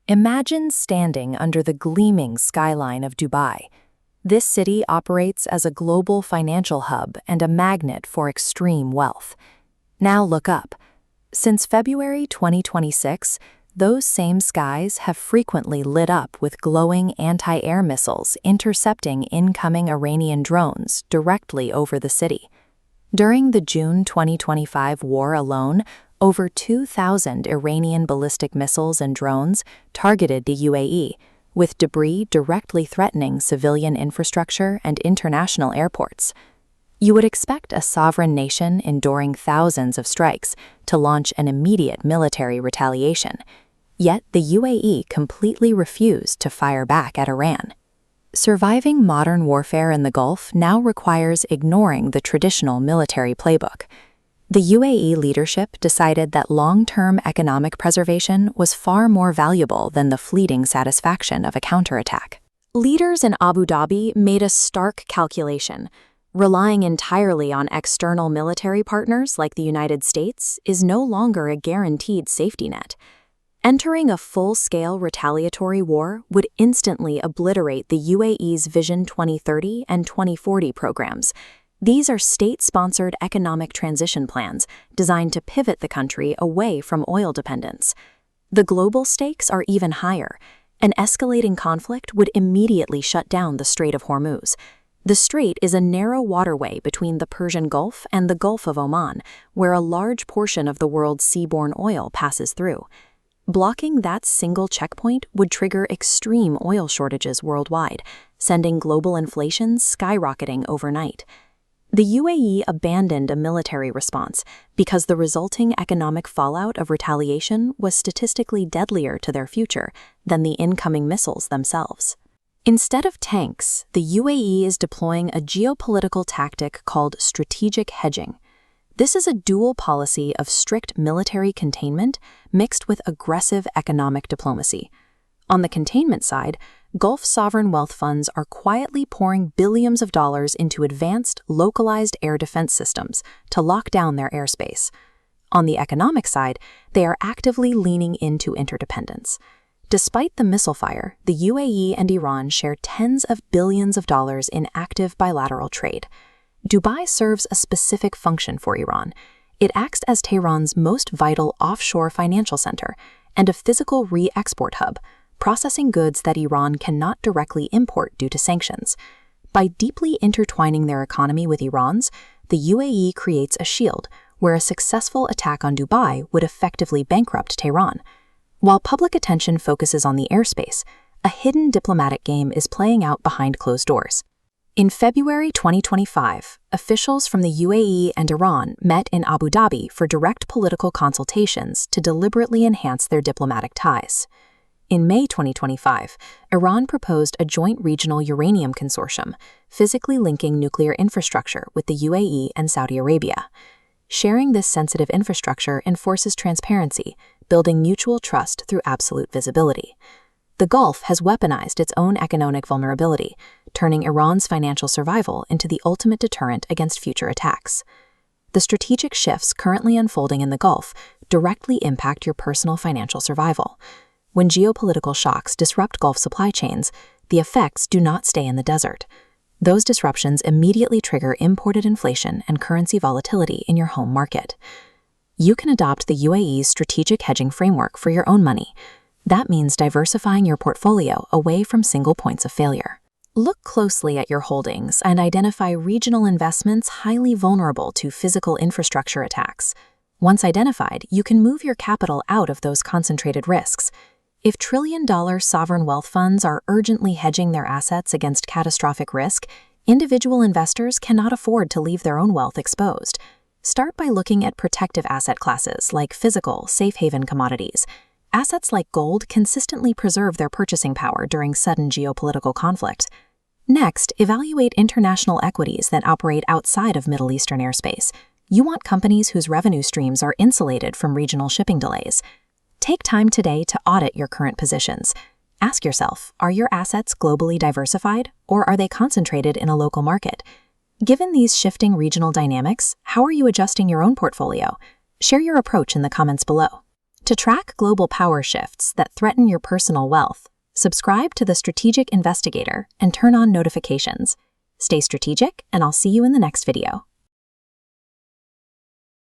Imagine standing under the gleaming skyline of Dubai. This city operates as a global financial hub and a magnet for extreme wealth. Now look up. Since February 2026, those same skies have frequently lit up with glowing anti-air missiles intercepting incoming Iranian drones directly over the city. During the June 2025 war alone, over 2,000 Iranian ballistic missiles and drones targeted the UAE, with debris directly threatening civilian infrastructure and international airports. You would expect a sovereign nation enduring thousands of strikes to launch an immediate military retaliation, yet the UAE completely refused to fire back at Iran. Surviving modern warfare in the Gulf now requires ignoring the traditional military playbook. The UAE leadership decided that long-term economic preservation was far more valuable than the fleeting satisfaction of a counterattack. Leaders in Abu Dhabi made a stark calculation. Relying entirely on external military partners like the United States is no longer a guaranteed safety net. Entering a full-scale retaliatory war would instantly obliterate the UAE's Vision 2030 and 2040 programs. These are state-sponsored economic transition plans designed to pivot the country away from oil dependence. The global stakes are even higher. An escalating conflict would immediately shut down the Strait of Hormuz. The strait is a narrow waterway between the Persian Gulf and the Gulf of Oman, where a large portion of the world's seaborne oil passes through. Blocking that single checkpoint would trigger extreme oil shortages worldwide, sending global inflation skyrocketing overnight. The UAE abandoned a military response because the resulting economic fallout of retaliation was statistically deadlier to their future than the incoming missiles themselves. Instead of tanks, the UAE is deploying a geopolitical tactic called strategic hedging. This is a dual policy of strict military containment mixed with aggressive economic diplomacy. On the containment side, Gulf sovereign wealth funds are quietly pouring billions of dollars into advanced, localized air defense systems to lock down their airspace. On the economic side, they are actively leaning into interdependence. Despite the missile fire, the UAE and Iran share tens of billions of dollars in active bilateral trade. Dubai serves a specific function for Iran. It acts as Tehran's most vital offshore financial center and a physical re-export hub, processing goods that Iran cannot directly import due to sanctions. By deeply intertwining their economy with Iran's, the UAE creates a shield where a successful attack on Dubai would effectively bankrupt Tehran. While public attention focuses on the airspace, a hidden diplomatic game is playing out behind closed doors. In February 2025, officials from the UAE and Iran met in Abu Dhabi for direct political consultations to deliberately enhance their diplomatic ties. In May 2025, Iran proposed a joint regional uranium consortium, physically linking nuclear infrastructure with the UAE and Saudi Arabia. Sharing this sensitive infrastructure enforces transparency, building mutual trust through absolute visibility. The Gulf has weaponized its own economic vulnerability, turning Iran's financial survival into the ultimate deterrent against future attacks. The strategic shifts currently unfolding in the Gulf directly impact your personal financial survival. When geopolitical shocks disrupt Gulf supply chains, the effects do not stay in the desert. Those disruptions immediately trigger imported inflation and currency volatility in your home market. You can adopt the UAE's strategic hedging framework for your own money. That means diversifying your portfolio away from single points of failure. Look closely at your holdings and identify regional investments highly vulnerable to physical infrastructure attacks. Once identified, you can move your capital out of those concentrated risks. If trillion-dollar sovereign wealth funds are urgently hedging their assets against catastrophic risk, individual investors cannot afford to leave their own wealth exposed. Start by looking at protective asset classes like physical, safe haven commodities. Assets like gold consistently preserve their purchasing power during sudden geopolitical conflict. Next, evaluate international equities that operate outside of Middle Eastern airspace. You want companies whose revenue streams are insulated from regional shipping delays. Take time today to audit your current positions. Ask yourself, are your assets globally diversified, or are they concentrated in a local market? Given these shifting regional dynamics, how are you adjusting your own portfolio? Share your approach in the comments below. To track global power shifts that threaten your personal wealth, subscribe to the Strategic Investigator and turn on notifications. Stay strategic, and I'll see you in the next video.